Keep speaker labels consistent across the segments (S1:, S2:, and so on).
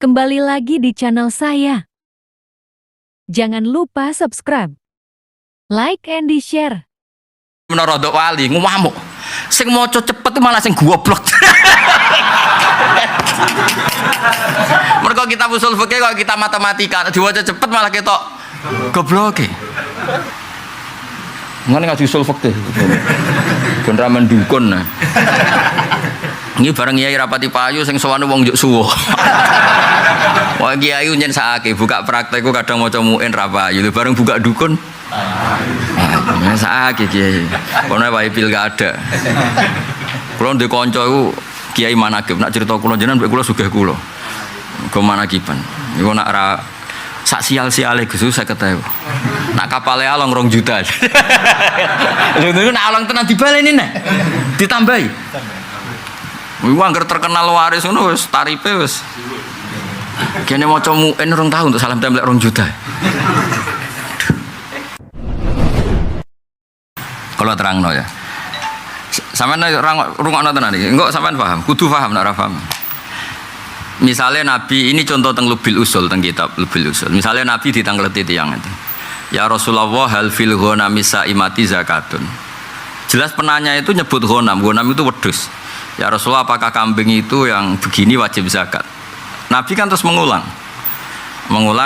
S1: Kembali lagi di channel saya. Jangan lupa subscribe, like and di-share.
S2: Menara Dok Wali ngamuk. Sing maca cepet malah sing goblok. Mergo kita usul fikih kok kita matematika, diwaca cepet malah ketok gobloke. Ngene ngaji usul fikih. Ben ra mendukun. Ini bareng kiai rapati payu sing sowan wong njuk suwo. Wah kiai nyen sakake buka praktekku kadang maca muin ra payu, bareng buka dukun. Nah, sakake kiai. Kono wae pilkada. Kulo ndek kanca iku kiai manakib, nak cerita kula jenengan mbek kula sugih kula. Go manakiban. Iku nak ra sak sial-siale Gus 50.000. Nak kapale along 2 juta. Lha niku nak along tenan dibaleni nek. Ditambahi. Iku anggar terkenal waris ngono wis tarife wis. Kene maca muin 2 tahun untuk salam templek 2 juta. Kalau terangno ya. Sampeyan rungokno tenan iki. Engko sampeyan paham, kudu paham nek ora paham. Misalnya Nabi ini contoh teng Lubil Usul teng kitab Lubil Usul. Misalnya Nabi ditangkleti tiyang itu. Ya Rasulullah hal fil ghanami saimati zakatun. Jelas penanya itu nyebut ghanam. Ghanam itu wedhus. Ya Rasulullah apakah kambing itu yang begini wajib zakat? Nabi kan terus mengulang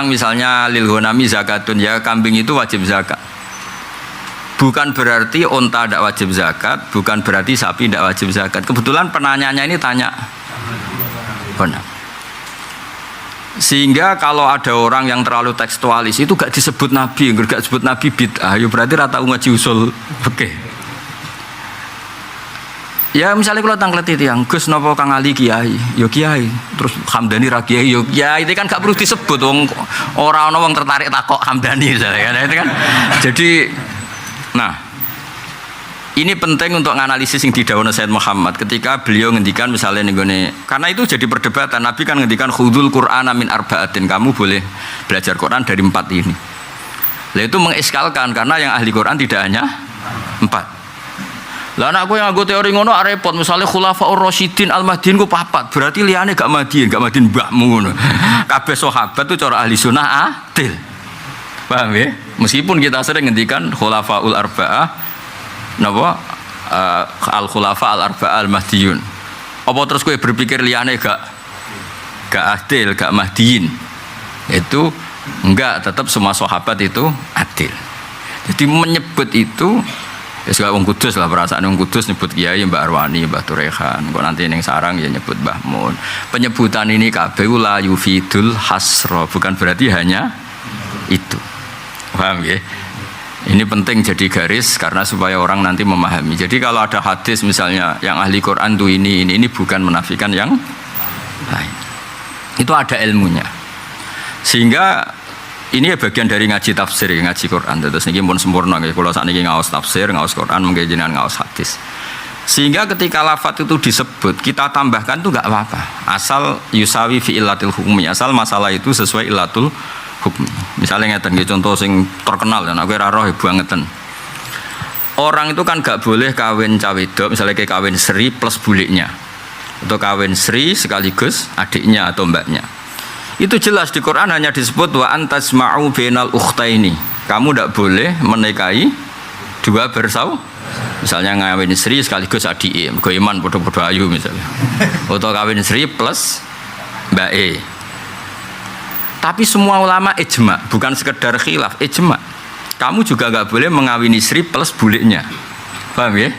S2: misalnya lil ghanami zakatun, ya kambing itu wajib zakat. Bukan berarti unta tidak wajib zakat, bukan berarti sapi tidak wajib zakat. Kebetulan penanyanya ini tanya ghanam. Sehingga kalau ada orang yang terlalu tekstualis itu gak disebut Nabi, gak disebut Nabi bid'ah, ya berarti rata ngaji usul fikih. Ya misalnya kalau tangkleti tiyang Gus napa Kang Ali kiai, yo kiai. Terus Hamdani ra kiai, yo kiai. Itu kan gak perlu disebut wong ora ana wong tertarik takok Hamdani misalnya kan. Itu kan. Jadi nah, ini penting untuk menganalisis yang didhawuhna Sayyid Muhammad ketika beliau ngendikan misalnya nih, karena itu jadi perdebatan. Nabi kan ngendikan khudul Qur'ana min arba'atin, kamu boleh belajar Quran dari 4 ini. Lah itu mengiskalkan karena yang ahli Quran tidak hanya 4. Lah anakku yang nggo teori ngono repot, misalnya Khulafaur Rasyidin Al-Mahdiin ku 4, berarti liyane gak Mahdiin mbahmu ngono. Kabeh sahabat itu cara ahli sunnah adil. Paham ya? Meskipun kita sering ngendikan Khulafaul Arba'ah napa Al-Khulafa Al-Arba'ah Al-Mahdiun. Apa terus kowe berpikir liyane gak adil, gak Mahdiin? Itu enggak, tetap semua sahabat itu adil. Jadi menyebut itu ya segala wong kudus lah, perasaan wong kudus nyebut kiai Mbak Arwani, Mbah Turehan. Kok nanti ning sarang ya nyebut Mbah Mun. Penyebutan ini kabeh la yufidul hasra, bukan berarti hanya itu. Paham ya? Ini penting jadi garis karena supaya orang nanti memahami. Jadi kalau ada hadis misalnya yang ahli Quran tuh ini bukan menafikan yang lain. Itu ada ilmunya. Sehingga ini ya bagian dari ngaji tafsir, ngaji Quran. Terus ini pun sempurna. Kalau saat ini ngawas tafsir, ngawas Quran, mungkin jenengan ngawas hadis. Sehingga ketika lafadz itu disebut, kita tambahkan itu nggak apa-apa. Asal yusawi fi illatil hukmi. Asal masalah itu sesuai illatul hukmi. Misalnya ngeten, contoh sing terkenal, dan aku raro ibu ngeten. Orang itu kan nggak boleh kawin cawedok, misalnya kayak kawin Sri plus buliknya, atau kawin Sri sekaligus adiknya atau mbaknya. Itu jelas di Quran hanya disebut wa antasma'u bainal ukhtaini. Kamu tidak boleh menikahi 2 bersaudara. Misalnya ngawin Sri sekaligus adik, mergo iman padha-padha ayu misalnya. Atau kawin Sri plus Mbak E. Tapi semua ulama ijma, bukan sekedar khilaf, ijma. Kamu juga enggak boleh mengawini Sri plus buliknya. Paham ya?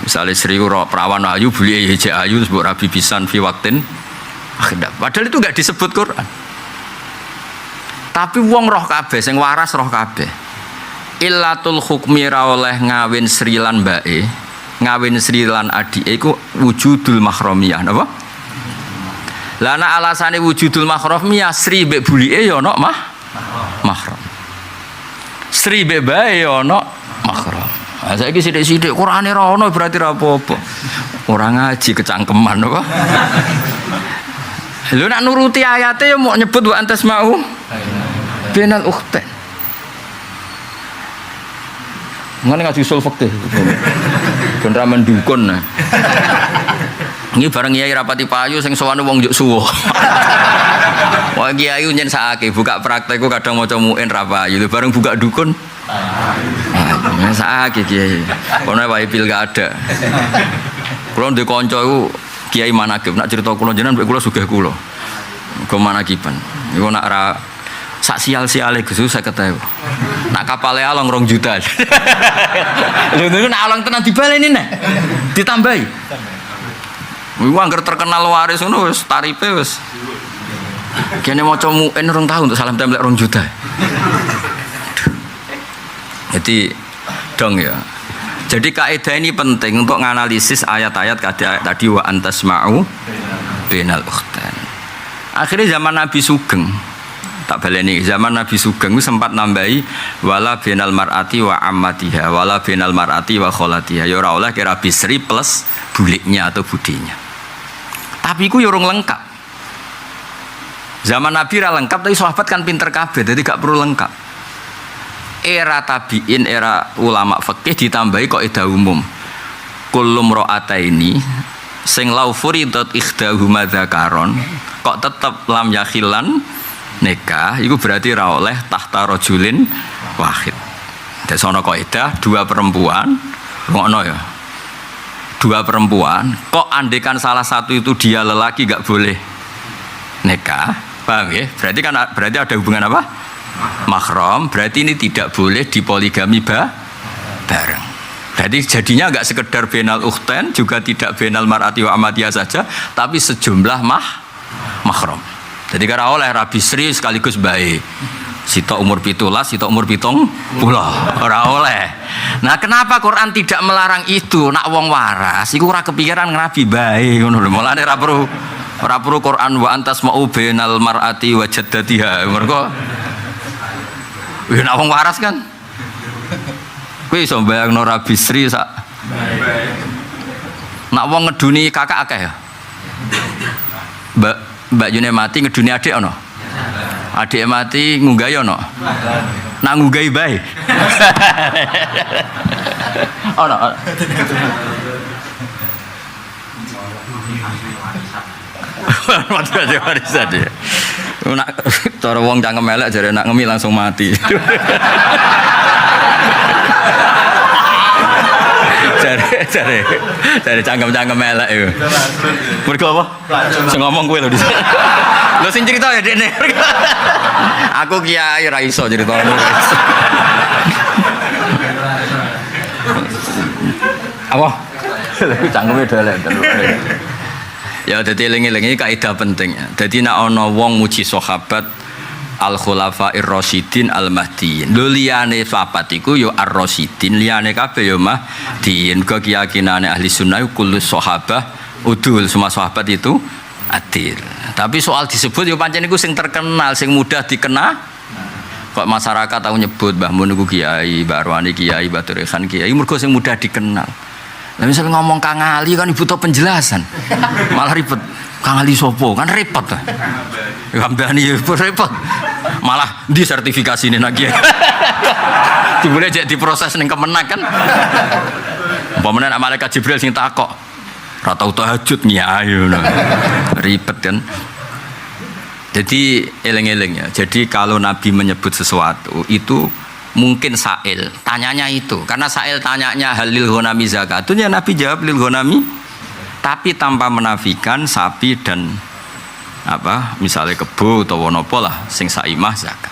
S2: Misalnya Sri perawan ayu, bulike hijau ayu, sebut rabi pisan fi waqtin. Padahal itu enggak disebut Quran. Tapi wong roh kabeh sing waras roh kabeh. Illatul hukmi ra oleh ngawin Sri lan mbake, ngawin Sri lan adike iku wujudul mahramiyah, napa? Lah ana alasane wujudul mahramiyah Sri mbek bulike ya ana mahram. Sri mbek bae ya ana mahram. Lah saiki sithik-sithik Qur'ane ra ono berarti ra apa-apa. Ora ngaji kecangkeman apa? Lu nak nuruti ayatnya ya mau nyebut wa antas mau bainal ukhtain. Ngene ngaji usul fikih. Ben ra mendukun. Ini bareng kiai rapati payu sing sowan wong njuk suwo. Kiai nyen sakake buka praktekku kadang maca muin ra payu bareng buka dukun. Nah, sakake kiai. Kono wae pilkada. Kulo ndek kanca iku kiai manakib nak cerita kula jenengan mek kula sugih kula. Go manakiban. Iku nak ra sak sial-siale Gus 50.000. Nak kapale along 2 juta. Lho niku nak along tenan dibaleni nek. Ditambahi. Iku anggar terkenal waris ngono wis tarife wis. Kene maca muin 2 tahun untuk salam tempel 2 juta. Jadi dong ya. Jadi kaidah ini penting untuk menganalisis ayat-ayat tadi wa antasma'u bainal ukhtain. Akhirnya zaman Nabi Sugeng tak baleni zaman Nabi Sugeng itu sempat nambahi wala bainal mar'ati wa ammatiha wala bainal mar'ati wa kholatiha ya ora oleh kira bisri plus buliknya atau budinya. Tapi iku ya urung lengkap. Zaman Nabi ra lengkap tapi sahabat kan pinter kabeh jadi gak perlu lengkap. Era tabiin, era ulama fikih ditambahi kaidah umum. Kullum ra'ataini sing lau furidat ikhdahuma dzakaron kok tetep lam yakhilan nikah iku berarti ra oleh tahta rajulin wahid. Dadi ana kaidah 2 perempuan, ngono ya. 2 perempuan, kok andekan salah satu itu dia lelaki gak boleh nikah, paham ya? Berarti ada hubungan apa? Mahram, berarti ini tidak boleh dipoligami bareng. Jadi jadinya enggak sekedar bainal ukhtain, juga tidak bainal mar'ati wa amatiyah saja, tapi sejumlah mahram. Jadi karena oleh Rabi Sri sekaligus baik. Sitok umur 17, sitok umur 70, ora oleh. Nah, kenapa Quran tidak melarang itu? Nak wong waras iku ora kepikiran Nabi baik ngono lho. Mulane ora perlu Quran wa antasma'u bainal mar'ati wa jaddatiha. Mergo nak wong waras kan. Kowe iso bayangno Rabi Sri sak. Nak wong ngeduni kakak akeh ya. Mbak Yune mati ngeduni adik ono. Adik mati ngunggahi ono. Nak ngunggahi bae. Ono. Mati warisan dia. Nak cara wong cangkem elek jare nak ngemi langsung mati. Cari cangkem elek iku. Mergo apa? Sing ngomong kowe lho di sini. Lho sing cerita ya dekne. Aku kiai ra iso critane. Apa? Cangkeme elek terus. Ya dadi eling-eling iki kaidah penting. Dadi nek ana wong muji sahabat al khulafair rasyidin al mahdiyyin. Lho liyane sahabat iku ya ar-rasyidin, liyane kabeh ya mahdiyyin. Keyakinane ahli sunnah kullu sahabah udul, semua sahabat itu adil. Tapi soal disebut ya pancen iku sing terkenal, sing mudah dikenal. Kok masyarakat tahu nyebut Mbah Mun niku kiai, Mbah Arwani kiai, Mbah Turekan kiai, mergo sing mudah dikenal. Lah misal ngomong Kang Ali kan butuh penjelasan. Malah ribet. Kang Ali sopo? Kan repot to. Hamdani repot. Malah di sertifikasi ini nak kiai. Dibule jek diproses ning Kemenak kan. Umpamane nek malaikat Jibril sing takok. Ora tau tahajud nyai ngono. Ribet kan. Jadi eleng-eleng ya. Jadi kalau Nabi menyebut sesuatu itu mungkin sa'il, tanyanya itu. Karena sa'il tanyanya halil ghanami zakatun ya Nabi jawab lil ghanami. Tapi tanpa menafikan sapi dan apa misalnya kebo atau napa lah sing saimah zakat.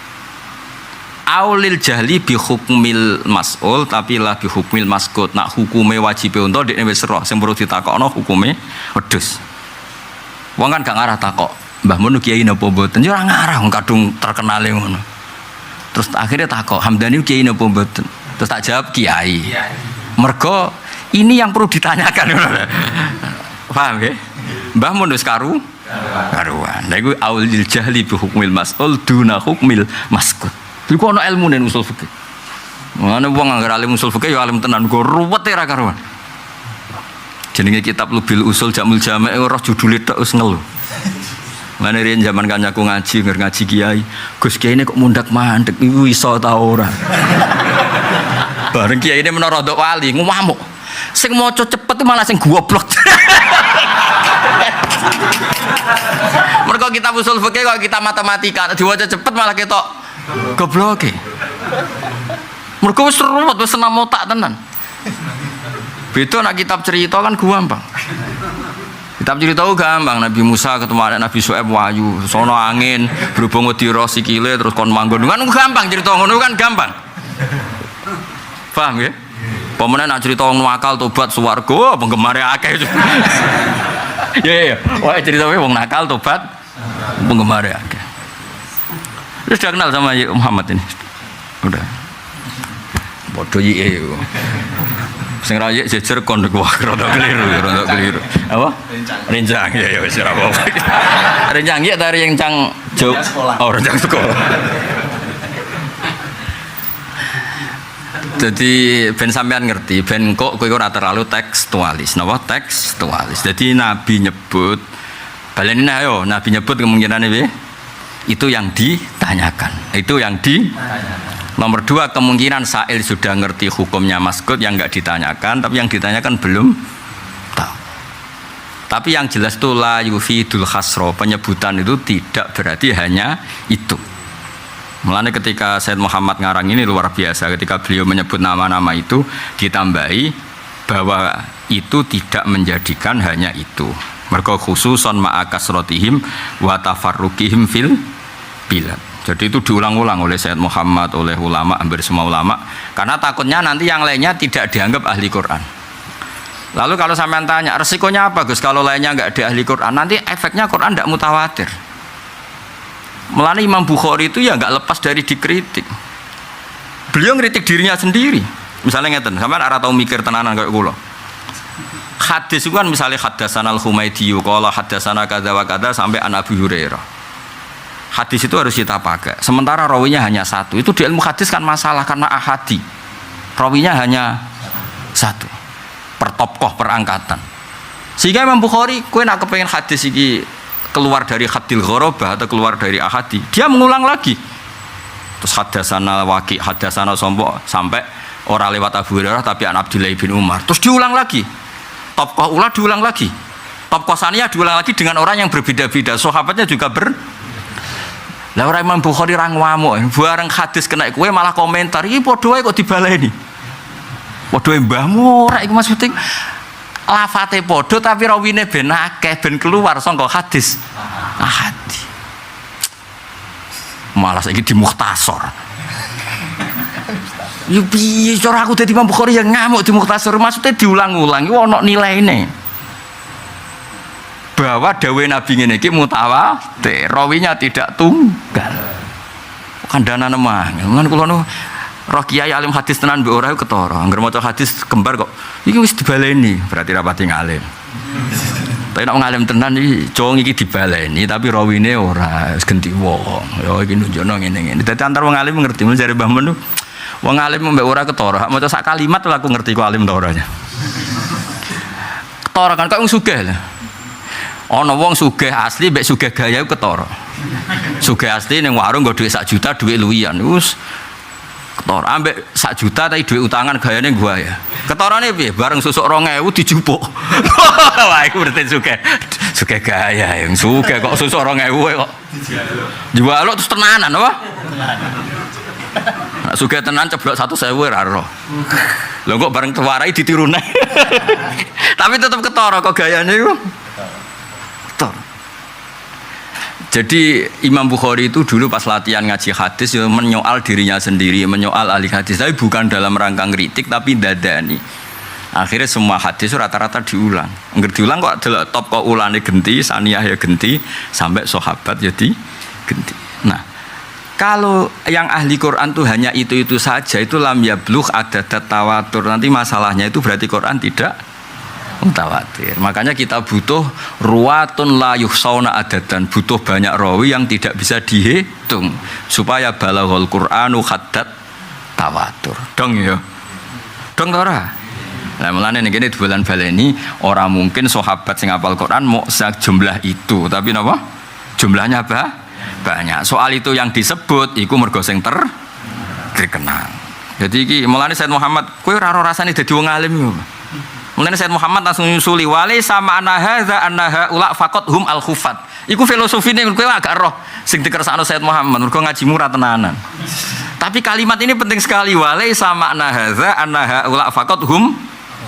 S2: Aulil jahli bi hukmil mas'ul tapi lah bi hukmil maskut. Nak hukume wajib untuk dekne wis roh sing perlu ditakokno hukume wedhus. Wong kan gak ngarah takok, Mbah Mun kiai napa mboten? Ya ora ngarah wong kadung terkenale ngono. Terus akhirnya takok, Hamdani kiai napa mboten? Terus tak jawab kiai. Mergo ini yang perlu ditanyakan. Paham ya? Mbah Mun wis karuan. Lha iku aulil jahli bi hukmil mas'ul duna hukmil maskut. Iku ana ilmune usul fikih. Ana wong anggere alim usul fikih ya alim tenan go ruwet ra karuan. Jenenge kitab Lubil Usul Jamul Jami' ora judule tok wis ngelu. Mane riyen zaman kancaku ngaji kiai, Gus kiai ini kok mundak-mandek iku iso ta ora. Bareng kiai ini menara rodok wali ngamuk. Sing maca cepet malah sing goblok. Mergo kok kita usul fikih kok kita matematika diwaca cepet malah ketok gobloke. Mergo wis ruwet wis senam otak tenan. Beda nak kitab cerita kan gampang. Kitab cerita gampang, Nabi Musa ketemu anak Nabi Syuaib wahyu, sono angin, berhubung wedira sikile terus kon manggon. Kan gampang cerita ngono kan gampang. Paham ya? Pemene nak cerita wong nakal tobat swarga penggemare akeh. Ya. Wah cerita wong nakal tobat penggemare akeh. Terus sudah kenal sama Muhammad ini. Udah. Bodoh iki. Sing ra yek jejer kon wah rada keliru. Apa? Renjang. Ya wis ora apa-apa. Renjang ya dari yang cang jauh. Oh, renjang sekolah. Jadi ben sampean ngerti, ben kok kowe ora terlalu tekstualis. Napa tekstualis. Jadi Nabi nyebut baleni ayo, Nabi nyebut kemungkinan piye? Itu yang ditanyakan. Itu yang Nomor 2 kemungkinan Sa'il sudah ngerti hukumnya maskut yang enggak ditanyakan, tapi yang ditanyakan belum tahu. Tapi yang jelas itu la yufidul khasro, penyebutan itu tidak berarti hanya itu. Mulanya ketika Said Muhammad ngarang ini luar biasa, ketika beliau menyebut nama-nama itu ditambahi bahwa itu tidak menjadikan hanya itu. Mereka khususon ma'akasrotihim wa tafarruqihim fil bilad. Jadi itu diulang-ulang oleh Sayyid Muhammad, oleh ulama, hampir semua ulama. Karena takutnya nanti yang lainnya tidak dianggap ahli Quran. Lalu kalau sampean tanya, resikonya apa Gus kalau lainnya enggak ada ahli Quran? Nanti efeknya Quran tidak mutawatir. Mulanya Imam Bukhari itu ya enggak lepas dari dikritik. Beliau ngeritik dirinya sendiri. Misalnya ngeten, sampean ora tau mikir tenanan kayak kula. Hadis itu kan misalnya haddatsana al-Humaydi qala haddatsana kadza wa kadza sampai an Abi Hurairah. Hadis itu harus kita pakai. Sementara rawinya hanya satu. Itu di ilmu hadis kan masalah karena ahadi. Rawinya hanya satu. Per tokoh, per angkatan. Sehingga Imam Bukhari, kowe nak kepengen hadis ini keluar dari hadil ghorobah atau keluar dari ahadi, dia mengulang lagi. Terus hadasana Waqi, hadasana Sompo sampai orang lewat Abu Hurairah tapi an Abdullah bin Umar. Terus diulang lagi. Tokoh ulah diulang lagi. Tokoh saniyah diulang lagi dengan orang yang berbeda-beda. Sahabatnya juga Lah ora Imam Bukhari ra ngamuk, bareng hadis kena kowe malah komentar, iki padha wae kok dibaleni. Padha wae mbahmu ora iku maksude lafate padha tapi rawine ben akeh ben keluar saka hadis. Ahadi. Malah saiki di mukhtasar. Yo piye cara aku dadi Imam Bukhari yang ngamuk di mukhtasar maksude diulang-ulang iki ana nilaine. Bahwa dawe Nabi ngene iki mutawatir, rawinya tidak tunggal. Kandhane nemah. Mun kula nu roh kiai alim hadis tenan mbek ora ketara. Angger maca hadis kembar kok iki wis dibaleni, berarti rapati ngalim. Tapi nek ngalim tenan iki cowok iki dibaleni tapi rawine ora wis genti wong. Ya iki nunjukno ngene-ngene. Dadi antar wong alim ngerti mun jare Mbah Mun wong alim mbek ora ketara. Maca sak kalimat aku ngerti kok alim ta oranya. Ketara kan kok wong sugih lho. Ana wong sugih asli mbek sugih gaya ketara. Sugih asli ning warung nggo dhuwit 1 juta dhuwit luwian. Wis ketara ambek 1 juta tapi dhuwit utangan gayane gua ya. Ketarane piye? Bareng susuk 2000 dijupuk. Wah, iku berarti sugih. Sugih gaya yang sugih kok susuk 2000 kok. Jual terus tenanan apa? Nek sugih tenan ceblok 100.000 ora ero. Lho kok bareng tewarai ditirune. Tapi tetep ketara kok gayane iku. Jadi Imam Bukhari itu dulu pas latihan ngaji hadis ya menyoal dirinya sendiri, menyoal ahli hadis, tapi bukan dalam rangka ngritik tapi dadani. Akhirnya semua hadis rata-rata diulang. Angger diulang kok delok top kok ulane genti, saniyah ya genti, sampai sahabat jadi genti. Nah, kalau yang ahli Quran tuh hanya itu-itu saja, itu lam yablugh adadat tawatur. Nanti masalahnya itu berarti Quran tidak mutawatir. Makanya kita butuh ruwatun la yuhsauna adadan, butuh banyak rawi yang tidak bisa dihitung supaya balaghul Qur'anu haddat tawatur. Dong ya. Dong ta ora? Lah mulane ning kene dolan baleni ora mungkin sahabat sing hafal Quran mau jumlah itu, tapi napa? Jumlahnya apa? Banyak. Soal itu yang disebut iku mergo sing terkenal. Jadi iki mulane Said Muhammad kowe ora rasane dadi wong alim yo. Mulane Sayyid Muhammad langsung nyusuli wali sama annaha ula faqat hum al khufat. Iku filosofine kowe agak roh sing dikersakno Sayyid Muhammad mergo ngaji murah tenanan. Tapi kalimat ini penting sekali wali sama annaha ula faqat hum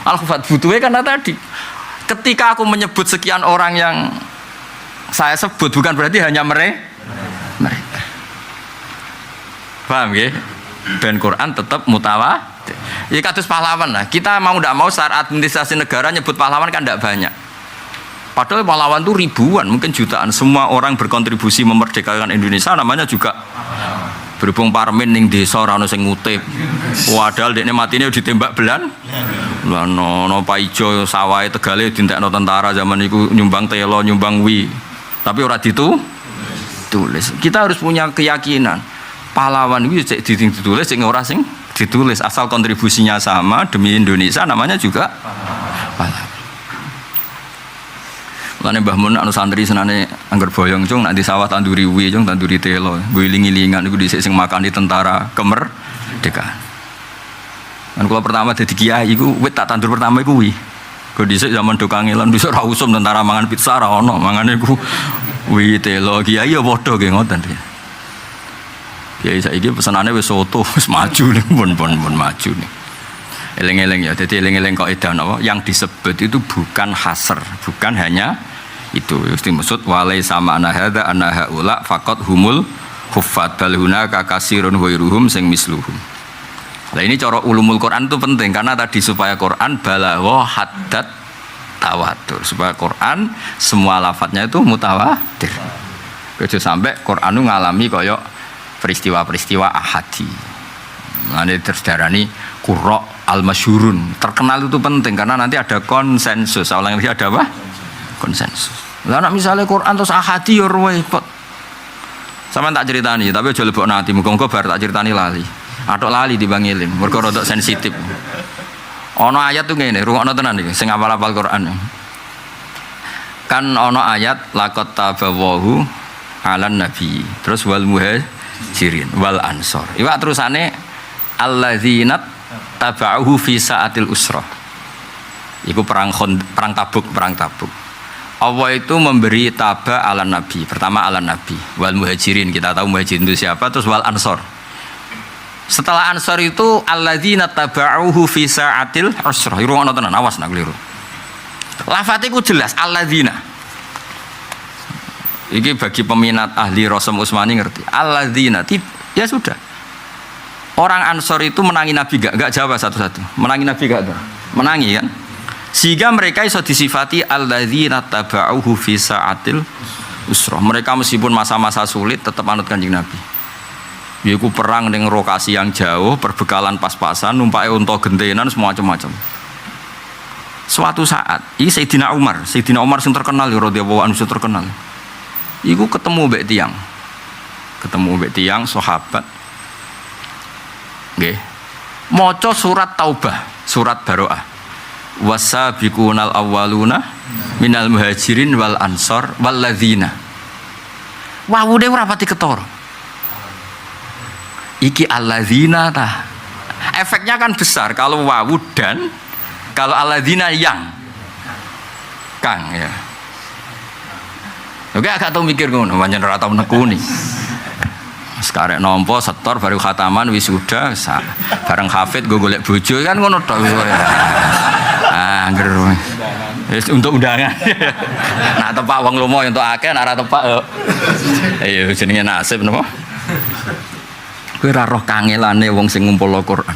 S2: al khufat. Butuhe karena tadi ketika aku menyebut sekian orang yang saya sebut bukan berarti hanya mereka. Paham ya? Ben Quran tetap mutawatir. Ya kados pahlawan lah. Kita mau tidak mau secara administrasi negara nyebut pahlawan kan tidak banyak. Padahal pahlawan itu ribuan, mungkin jutaan. Semua orang berkontribusi memerdekakan Indonesia namanya juga berhubung parmen ning desa ora ono sing ngutip. Padahal dekne matine ditembak belan. Lah no paijo sawahe Tegale dientekno tentara zaman iku nyumbang telo, nyumbang wi. Tapi ora tulis. Kita harus punya keyakinan. Pahlawan itu ditulis sing ora sing ditulis asal kontribusinya sama demi Indonesia namanya juga pahlawan. Lane Mbah Mun anu santri senane angger boyong cung nak di sawah tanduri wi cung tanduri telo guling-gilingan iku dhisik sing makani tentara kemerdekaan. Kan kula pertama dadi kiai iku wit tak tandur pertama iku wi. Go dhisik zaman do kangelan dhisik ra usum tentara mangan pizza ra ono mangane iku wi telo kiai ya padha nggih ngoten. Ya saiki pesenane wis soto, wis maju nih, pun maju nih. Eleng-eleng ya, jadi eleng-eleng kok edan apa? Yang disebut itu bukan hasr, bukan hanya itu. Yang dimaksud walai sama anahada anahaula faqat humul huffat bal hunaka kasirun ghairuhum sing misluhum. Nah ini cara ulumul Quran itu penting karena tadi supaya Quran balagha haddad tawatur, supaya Quran semua lafadznya itu mutawatir. Kecuali sampai Quran itu ngalami koyok peristiwa-peristiwa ahadi. Nanti terdarani qurra al-masyhurun. Terkenal itu penting karena nanti ada konsensus. Awalnya ada apa? Konsensus. Lah nek misale Quran terus ahadi ya repot. Sampeyan tak ceritani, tapi aja lebok nanti muga-muga bar tak ceritani lali. Atok lali dibang eling, mergo rada sensitif. Ana ayat tuh ngene, rungokno tenan iki sing hafal-hafal Quran. Kan ana ayat laqad tabawahu 'alan nabi. Terus wal muhajirin wal ansor. Iwak terusane alladzina taba'uhu fi sa'atil usrah. Iku perang Tabuk. Allah itu memberi taba ala nabi. Pertama ala nabi, wal muhajirin kita tahu muhajirin itu siapa, terus wal ansor. Setelah ansor itu alladzina taba'uhu fi sa'atil usrah. Iku ono tenan, awas nak keliru. Lafate ku jelas alladzina. Iki bagi peminat ahli Rasul Utsmani ngerti. Alladzina ya sudah. Orang Ansor itu menangi Nabi enggak jawab satu-satu. Menangi Nabi enggak? Menangi kan? Sehingga mereka iso disifati alladzina taba'uhu fi sa'atil usrah. Mereka meskipun masa-masa sulit tetap anut Kanjeng Nabi. Yaiku perang ning lokasi yang jauh, perbekalan pas-pasan, numpake unta gentenan semua macam-macam. Suatu saat, ini Sayyidina Umar sing terkenal ya radhiyallahu anhu terkenal. Iku ketemu mbek tiyang sahabat. Nggih. Maca surat Taubah, surat Baroah. Wasabiqunal awwaluna minal muhajirin wal ansor walladzina. Wawude ora pati ketara. Iki alladzina ta. Efeknya kan besar kalau wawu dan kalau alladzina yang Kang ya. Oke agak tau mikir ngono, pancen ora tau nekuni. Sekarek nampa setor baru khataman wisuda bareng hafid go golek bojo kan ngono tok. Angger. Wis untuk undangan. Nak tepak wong lomo entuk akeh, nek ora tepak yo. Ayo jenenge nasib napa? Kowe ora roh kangelane wong sing ngumpul Al-Qur'an.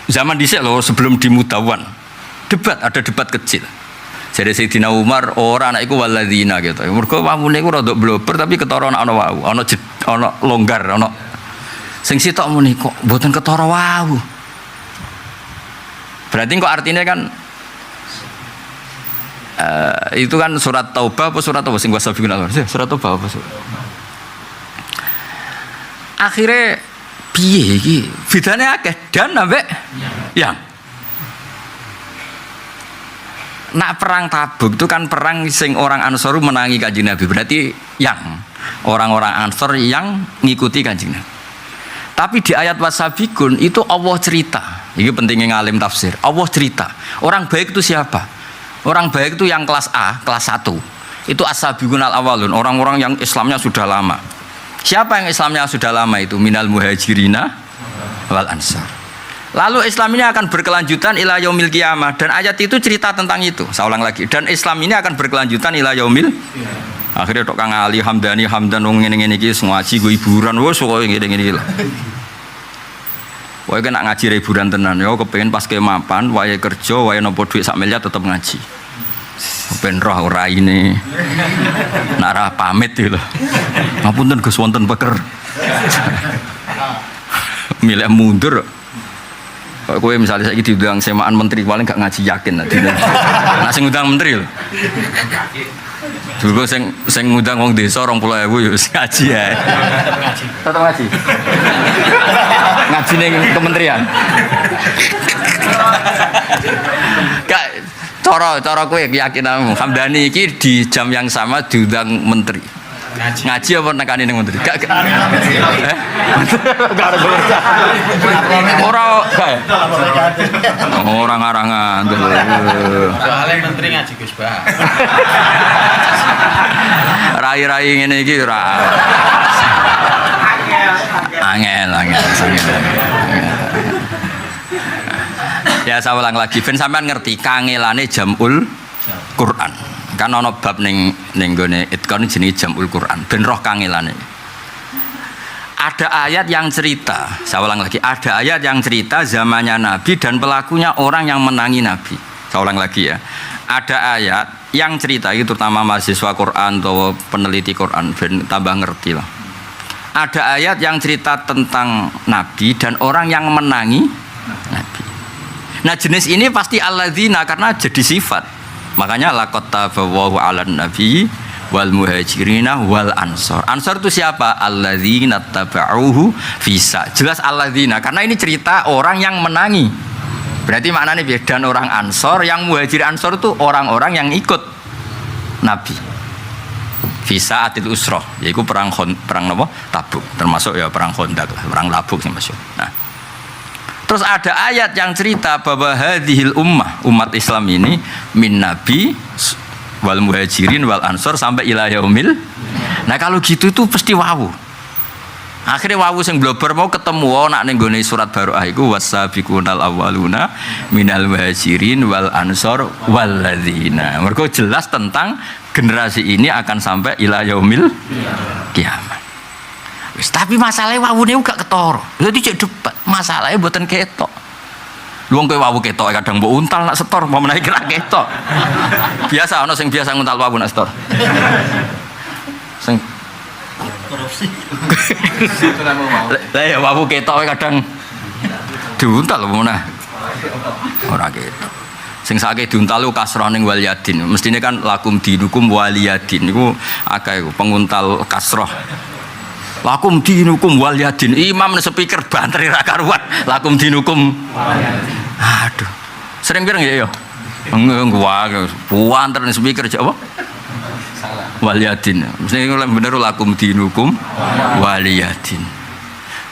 S2: Zaman dhisik lho sebelum di Mudawan. Ada debat kecil. Jadi Sayyidina Umar orang anak iku waladzina gitu. Mergo wawune iku rada blober tapi ketara ana wawu, ana longgar, ana sing sitok muni kok mboten ketara wawu. Berarti kok artinya kan itu kan surat Taubah apa surat apa sing wasabiqun Allah. Surat Taubah apa surat? Akhirnya piye iki? Bedane akeh dan ambek yang nak perang Tabuk itu kan perang sing orang Ansor menangi Kanjeng Nabi. Berarti yang orang-orang Ansor yang ngikuti Kanjeng Nabi. Tapi di ayat wasabiqun itu Allah cerita Ini pentingnya ngalim tafsir. Allah cerita, orang baik itu siapa? Orang baik itu yang kelas A, kelas 1. Itu as-sabiqun al-awwalun, orang-orang yang Islamnya sudah lama. Siapa yang Islamnya sudah lama itu? Minal muhajirina wal ansar. Lalu Islam ini akan berkelanjutan ila yaumil qiyamah, dan ayat itu cerita tentang itu. Saya ulang lagi, dan Islam ini akan berkelanjutan ila yaumil. Akhirnya tok Kang Ali Hamdani Hamdan wong ngene-ngene iki ngaji go hiburan wis kok ngene-ngene iki lho. Wae kena ngaji hiburan tenan yo kepengin pas ke mapan wae kerja wae nopo dhuwit sak miliar tetep ngaji. Ben roh ora ini. Narah pamit iki lho. Ngapunten Gus wonten peker. Milih mundur. Kok kowe misalnya saiki diundang semaan menteri paling gak ngaji yakin nanti. Nah sing ngundang menteri lho. Dulu sing ngundang wong desa 20.000 yo ngaji ae. Tetep ngaji. Ngaji ning kementerian. Kak cara kowe keyakinanmu Hamdani iki di jam yang sama diundang menteri. Ngaji apa nekani ning menteri? Gak. Gak ada berusaha. Orang arangan.
S3: Soalnya menteri ngaji Gus Bah.
S2: Rai-rai ngene iki ora. Angel. Ya saya ulang lagi, ben sampean ngerti kangelane jamul Quran. Kan ana bab ning gone itkon jenenge jamul Quran. Ben roh kangelane. Ada ayat yang cerita, saya ulang lagi, ada ayat yang cerita zamannya Nabi dan pelakunya orang yang menangi Nabi. Saya ulang lagi ya. Ada ayat yang cerita itu terutama mahasiswa Quran atau peneliti Quran ben tambah ngerti lah. Ada ayat yang cerita tentang Nabi dan orang yang menangi Nabi. Nah jenis ini pasti alladzina karena jadi sifat. Makanya laqad tabawahu 'alan nabi wal muhajirina wal ansor. Ansor itu siapa? Alladzina tabauhu fisa. Jelas alladzina karena ini cerita orang yang menangi. Berarti maknanya beda, dan orang ansor yang muhajir ansor itu orang-orang yang ikut Nabi. Visa atil usroh, yaitu perang apa? Tabuk, termasuk ya perang Khandaq, perang Tabuk sih maksud. Nah, terus ada ayat yang cerita bahwa hadhil umat Islam ini min Nabi wal muhajirin wal ansor sampai ila yaumil. Nah kalau gitu itu pasti wawu. Akhirnya wawu sing blober mau ketemu nak ning gone surat Baroah iku wasabiqunal awwaluna minal muhajirin wal ansor walladzina. Mergo jelas tentang generasi ini akan sampai ila yaumil kiamat. Wis tapi masalahnya wawune gak ketara. Dadi cek debat, masalahnya mboten ketok. Luang kowe wawu ketok kadang mbok untal nak setor mau menawi kira ketok. Biasa ana sing biasa nguntal wawu nak setor. Sing korupsi. Lah ya wawu ketok kadang diuntal lho meneh. Ora ketok. Sing sakit diuntal lu kasrah ning wal yadin. Mestine kan lakum dinukum waliyadin niku akeh penguntal kasrah. Lakum dinukum wal yadin. Imam speaker banter ra karuan. Lakum dinukum. Aduh. Sering pirang ya? Enggak, banter speaker apa? Wal yadin. Mesti bener lakum dinukum wal yadin.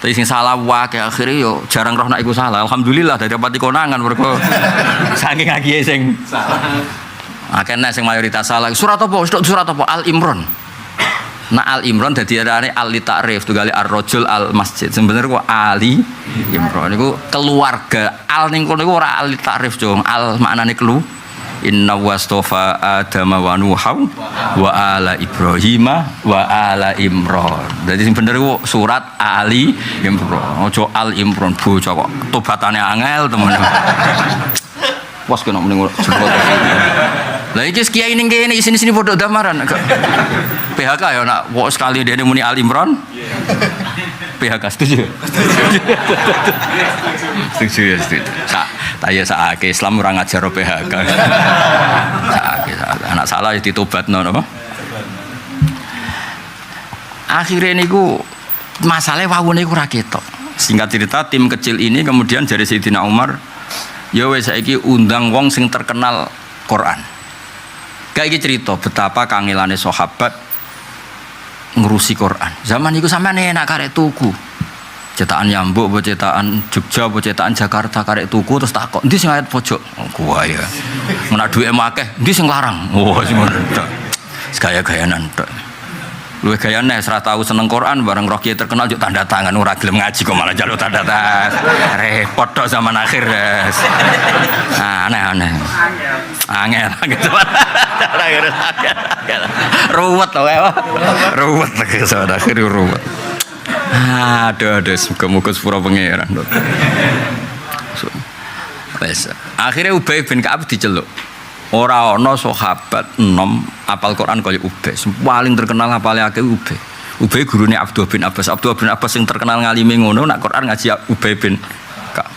S2: Tapi sing salah wae akhire yo jarang roh nek iku salah. Alhamdulillah dadi pati konangan mergo saking agihe sing salah. Akeh sing mayoritas salah. Surat apa? Surat apa? Al Imran. Nah Al Imran dadi arane al ta'rif tugale ar-rajul al masjid. Sebenarnya kok Ali Imran niku keluarga. Al ning kono iku ora al ta'rif, Jong. Al maknane kelu. Inna wastofa Adama wa Nuha wa ala Ibrahima wa ala Imran. Jadi sing bener iku surat Ali Imran. Ojo Al Imran bocah kok tobatane angel temen. Was kena mending sebut. Lah iki kiai ning kene sini padha damaran. PHK ya nak kok sekali dene muni Al Imran. PHK setuju. Setuju. Taya saake Islam ora ngajar PHK. Saake anak salah ditobatno napa? Akhire niku masalahe wawune iku ora ketok. Singkat cerita tim kecil ini kemudian dari Sayyidina Umar ya wis saiki undang wong sing terkenal Quran. Kayak iki cerita betapa kangelane sahabat ngurusi Quran. Zaman iku sampean enak karek tuku. Cetakan Nyambuk, apa cetakan Jogja, apa cetakan Jakarta karek tuku terus takok, "Endi sing ayat pojok?" Oh, gua ya. Menak duwe akeh, "Endi sing larang?" Oh, sing ngono tok. Gaya-gayanan tok. Luwih gayane ora tau seneng Quran bareng roh kiai terkenal juk tanda tangan ora gelem ngaji kok malah njaluk tanda tangan. Repot tok zaman akhir, Guys. Aneh-aneh. Angel gitu. Ruwet loh ya. Ruwet lagi zaman akhir ruwet. Aduh, semoga sepura pangeran. Wes, akhirnya Ubay bin Ka'ab diceluk. Ora ana sahabat enom apal Quran kaya Ubay. Paling terkenal apale akeh Ubay. Ubay gurune Abdullah bin Abbas. Abdullah bin Abbas sing terkenal ngalime ngono nak Quran ngaji Ubay bin Ka'ab.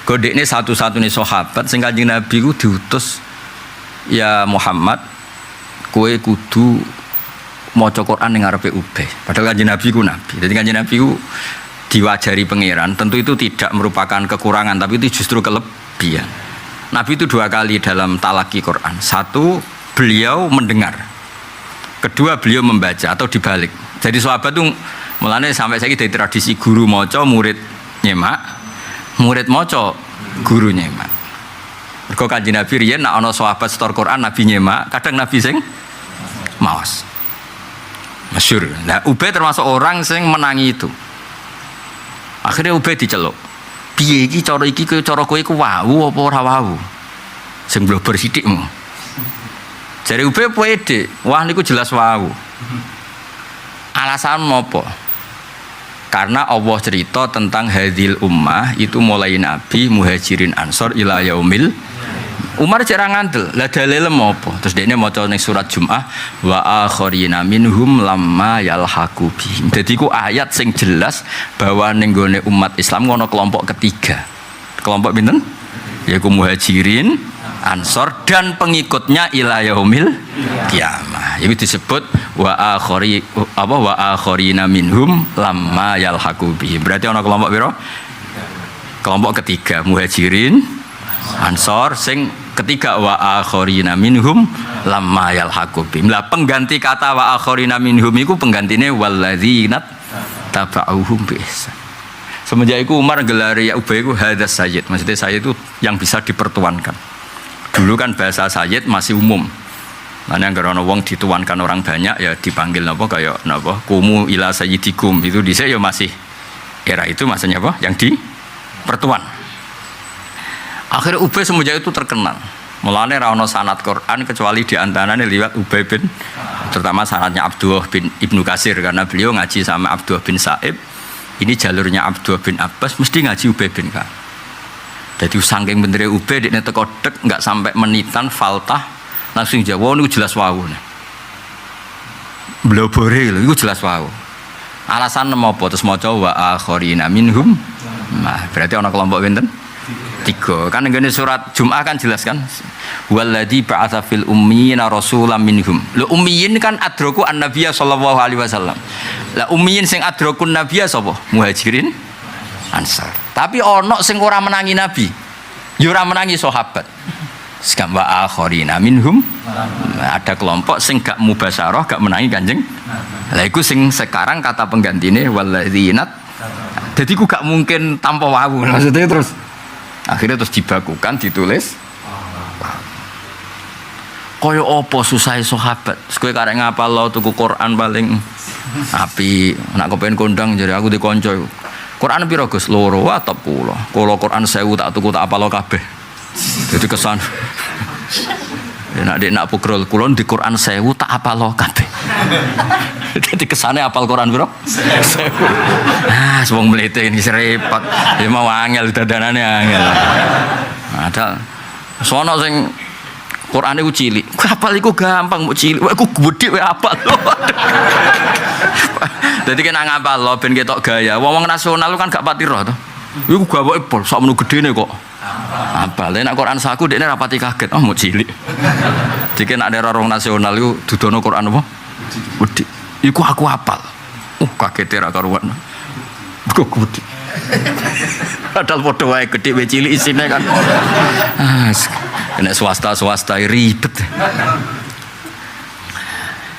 S2: Godekne satu-satunya sahabat sing Kanjeng Nabi ku diutus, "Ya Muhammad, kowe kudu maca Quran ning ngarepe Ubay." Padahal Kanjeng Nabi ku nabi. Jadi Kanjeng Nabi ku diwajari pangeran, tentu itu tidak merupakan kekurangan tapi itu justru kelebihan. Nabi itu 2 kali dalam talaki Quran. 1, beliau mendengar. Kedua, beliau membaca atau dibalik. Jadi sahabat itu mulane sampai saiki dari tradisi guru maca, murid nyemak, murid maca, guru nyemak. Mergo Kanjeng Nabi riyen nek ana sahabat setor Quran Nabi nyemak, kadang Nabi sing maos. Masyhur. Nah, Ubay termasuk orang sing menangi itu. Akhirnya Ubay diceluk. Piye iki cara kowe iku wau apa ora wau? Sing blober sithikmu. Jare Ubay pede, wah niku jelas wau. Alasan apa? Karena Allah cerita tentang hadil ummah itu mulai Nabi, Muhajirin, Ansor ila yaumil. Umar jarang ngandel, lah dalile apa? Terus dekne maca ning surat Jumat wa akharina minhum lamma yalhaqu bihim. Dadi ku ayat sing jelas bahwa ning gone umat Islam ngono kelompok ketiga. Kelompok pinten? Yaiku Muhajirin, Ansor dan pengikutnya ila yaumil kiamah. Itu disebut wa akharina minhum lamma yalhaqu bihim. Berarti ana kelompok pira? Kelompok ketiga, Muhajirin, Ansor, sing ketiga wa akharina minhum lamma yalhaqu bihim. Lah pengganti kata wa akharina minhum iku penggantine walladzina tabauhum biihsan. Semenjak itu Umar gelari Ubay itu hadas sayyid. Maksudnya sayyid itu yang bisa dipertuankan. Dulu kan bahasa sayyid masih umum. Mana yang karena wong dituankan orang banyak ya dipanggil napa kayak napa kumu ila sayyidikum itu dhisik ya masih era itu maksudnya apa? Yang dipertuan. Akhirnya Ubay semenjak itu terkenal. Mulane ra ono sanad Quran kecuali di antaranya liwat Ubay bin, terutama sanadnya Abdullah bin Ibnu Katsir karena beliau ngaji sama Abdullah bin Sa'ib. Ini jalurnya Abdullah bin Abbas mesti ngaji Ubay bin Ka'ab. Jadi saking bener Ubay dekne teko dek enggak sampai menitan faltah langsung jawab niku jelas wau. Blobore lho iku jelas wau. Alasan napa terus maca wa akharina minhum. Nah, berarti ana kelompok pinten? 3. Kan ngene surat Jumat kan jelas kan? Walladzi ba'atsa fil ummiyina rasulam minhum. Lho ummiyin kan adraku an-nabiyya sallallahu alaihi wasallam. Lah ummiyin sing adrakun nabiyya sapa? Muhajirin, Ansar. Tapi ana sing ora menangi nabi. Ya ora menangi sahabat. Sekam wa akharina minhum. Ada kelompok sing gak mubasyarah, gak menangi Kanjeng. Lah iku sing sekarang kata penggantine walladzina. Jadi ku gak mungkin tanpa wawu. Maksudnya terus akhirnya terus dibakukan ditulis kaya apa susah sahabat kowe karek ngapal lo tuku Quran paling api nak kepen kondang jadi aku dikonco Quran piro Gus loro atop kula Quran 1000 tak tuku tak apal lo kabeh jadi kesan nak pukrul kula di Quran 1000 tak apal lo kabeh jadi kesane apal Quran piro 1000 wong mlete ini repot ya mau angel dadanane angel ada sono sing Qur'ane ku cilik apal iku gampang mbok cilik aku gedhe wae apal dadi kena ngapal lo ben ketok gaya wong nasional kan gak pati roh to iku gawoke pol sak menu gedene kok apal nek Quran saku dekne rapati kaget oh mbok cilik dike nek ada orang nasional iku dudono Quran apa gedhe iku aku apal kaget ra karuan kok gedhe padahal padha wae gedhe wae cilik isine kan kena swasta ribet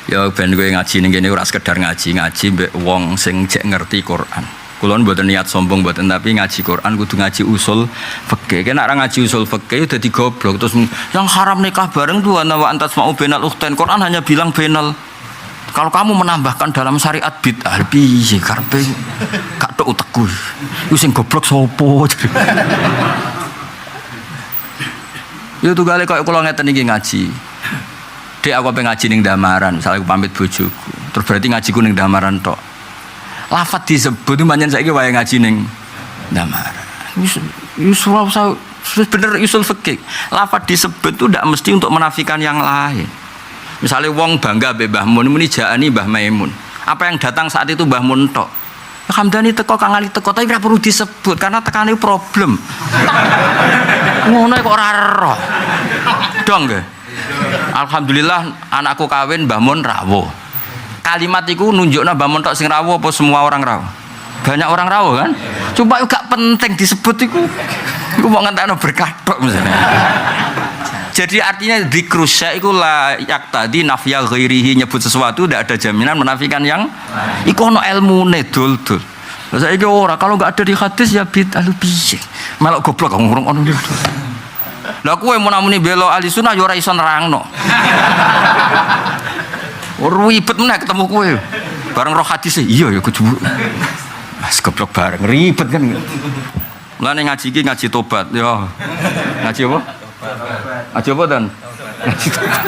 S2: ya ben kowe ngaji ning kene ora sekedar ngaji mbek wong sing jek ngerti Quran Kulon mboten niat sombong mboten, tapi ngaji Quran kudu ngaji usul fikih. Kena ora ngaji usul fikih udah digoblok terus yang haram nikah bareng tuh wa antas mau benal ukhtain. Quran hanya bilang benal. Kalau kamu menambahkan dalam syariat bid'ah piye karepe gak tok utekku. Iku sing goblok sapa? Yo tugale koyo kula ngeten iki ngaji. Dek aku pengen ngaji ning Damaran, misalnya aku pamit bojoku. Terus berarti ngajiku ning Damaran tok. Lafat disebut pancen saiki wae ngaji ning Damaran. Wis bener usul fikih. Lafat disebut itu tidak mesti untuk menafikan yang lain. Misalnya wong bangga mbek Mbah Mun, muni jaani Mbah Maimun. Apa yang datang saat itu Mbah Mun tok. Hamdani teko Kang Ali teko tapi ora perlu disebut karena tekane problem. Ngono kok ora roh. Dong nggih. Alhamdulillah anakku kawin Mbah Mun rawuh. Kalimat iku nunjukna Mbah Mun tok sing rawuh apa semua orang rawuh? Banyak orang rawuh kan? Coba gak penting disebut iku. Iku mau ngentekno berkah tok misalnya. Jadi artinya dzikrus syai' iku la yaqtadi nafya ghairihi, nyebut sesuatu tidak ada jaminan menafikan yang iku ono ilmune dul-dul. Lah saiki ora, kalau enggak ada di hadis ya bid'ah lu piye. Melok goblok ngurung ono. Lah kowe mun namuni bela ahli sunnah ya ora iso nerangno. Ribet meneh ketemu kowe. Bareng roh hadis iya ya kudu. Mas goblok bareng ribet kan. Mulane ngaji iki ngaji tobat ya. Ngaji apa? Ngaji apa dan? Ngaji tobat.